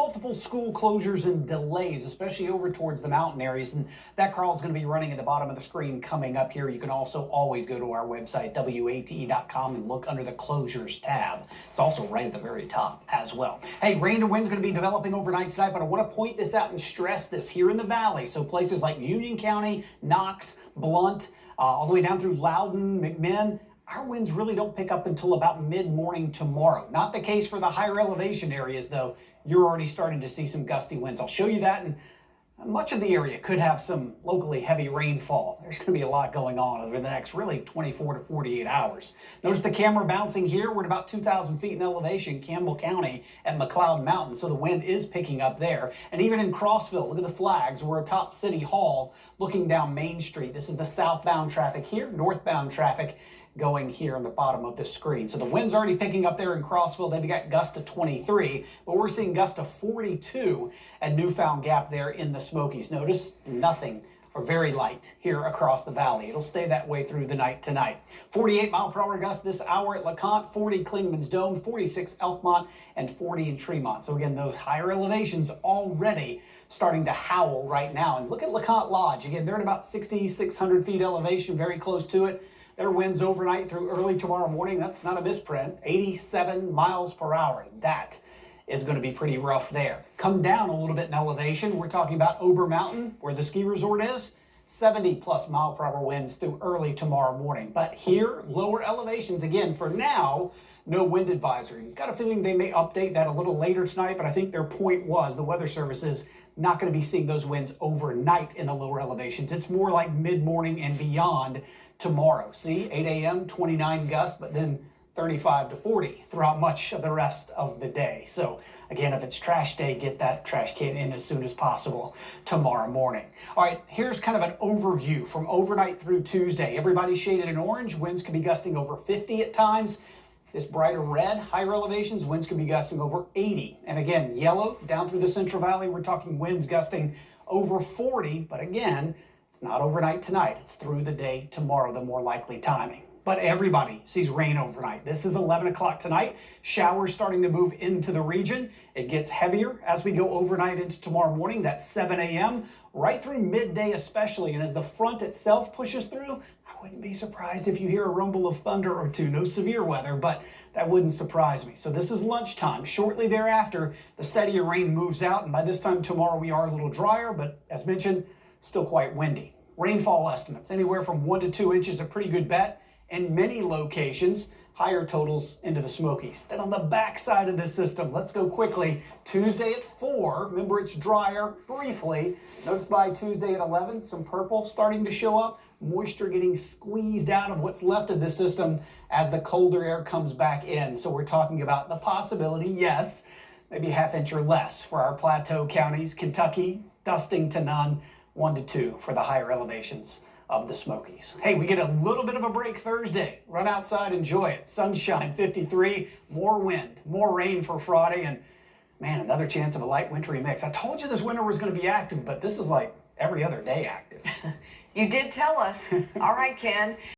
multiple school closures and delays, especially over towards the mountain areas. And that crawl is going to be running at the bottom of the screen coming up here. You can also always go to our website, wate.com, and look under the closures tab. It's also right at the very top as well. Hey, rain and wind's going to be developing overnight tonight, but I want to point this out and stress this here in the valley. So places like Union County, Knox, Blunt, all the way down through Loudon, McMinn, our winds really don't pick up until about mid-morning tomorrow. Not the case for the higher elevation areas, though. You're already starting to see some gusty winds. I'll show you that, and much of the area could have some locally heavy rainfall. There's going to be a lot going on over the next really 24 to 48 hours. Notice the camera bouncing here. We're at about 2,000 feet in elevation, Campbell County at McLeod Mountain, so the wind is picking up there. And even in Crossville, look at the flags. We're atop City Hall looking down Main Street. This is the southbound traffic here, northbound traffic going here on the bottom of the screen. So the wind's already picking up there in Crossville. They've got gusts of 23, but we're seeing gusts of 42 at Newfound Gap there in the Smokies. Notice nothing or very light here across the valley. It'll stay that way through the night tonight. 48 mile per hour gusts this hour at LeConte, 40 Clingman's Dome, 46 Elkmont, and 40 in Tremont. So again, those higher elevations already starting to howl right now. And look at LeConte Lodge. Again, they're at about 6,600 feet elevation, very close to it. Their winds overnight through early tomorrow morning, that's not a misprint, 87 miles per hour. That is going to be pretty rough there. Come down a little bit in elevation. We're talking about Ober Mountain, where the ski resort is. 70 plus mile per hour winds through early tomorrow morning. But here, lower elevations, again, for now, no wind advisory. Got a feeling they may update that a little later tonight, but I think their point was the Weather Service is not going to be seeing those winds overnight in the lower elevations. It's more like mid-morning and beyond tomorrow. See, 8 a.m., 29 gusts, but then 35 to 40 throughout much of the rest of the day. So again, if it's trash day, get that trash can in as soon as possible tomorrow morning. All right, here's kind of an overview from overnight through Tuesday. Everybody's shaded in orange. Winds can be gusting over 50 at times. This brighter red, higher elevations, winds can be gusting over 80. And again, yellow down through the Central Valley, we're talking winds gusting over 40. But again, it's not overnight tonight. It's through the day tomorrow, the more likely timing. But everybody sees rain overnight. This is 11 o'clock tonight. Showers starting to move into the region. It gets heavier as we go overnight into tomorrow morning. That's 7 a.m. right through midday especially. And as the front itself pushes through, I wouldn't be surprised if you hear a rumble of thunder or two. No severe weather, but that wouldn't surprise me. So this is lunchtime. Shortly thereafter, the steadier rain moves out. And by this time tomorrow, we are a little drier, but as mentioned, still quite windy. Rainfall estimates, anywhere from 1 to 2 inches, a pretty good bet. In many locations, higher totals into the Smokies. Then on the backside of the system, let's go quickly. Tuesday at 4, remember it's drier briefly. Notice by Tuesday at 11, some purple starting to show up. Moisture getting squeezed out of what's left of the system as the colder air comes back in. So we're talking about the possibility, yes, maybe ½ inch or less for our plateau counties. Kentucky, dusting to none, 1 to 2 for the higher elevations of the Smokies. Hey, we get a little bit of a break Thursday. Run outside, enjoy it. Sunshine, 53, more wind, more rain for Friday, and man, another chance of a light wintry mix. I told you this winter was going to be active, but this is like every other day active. You did tell us. All right, Ken.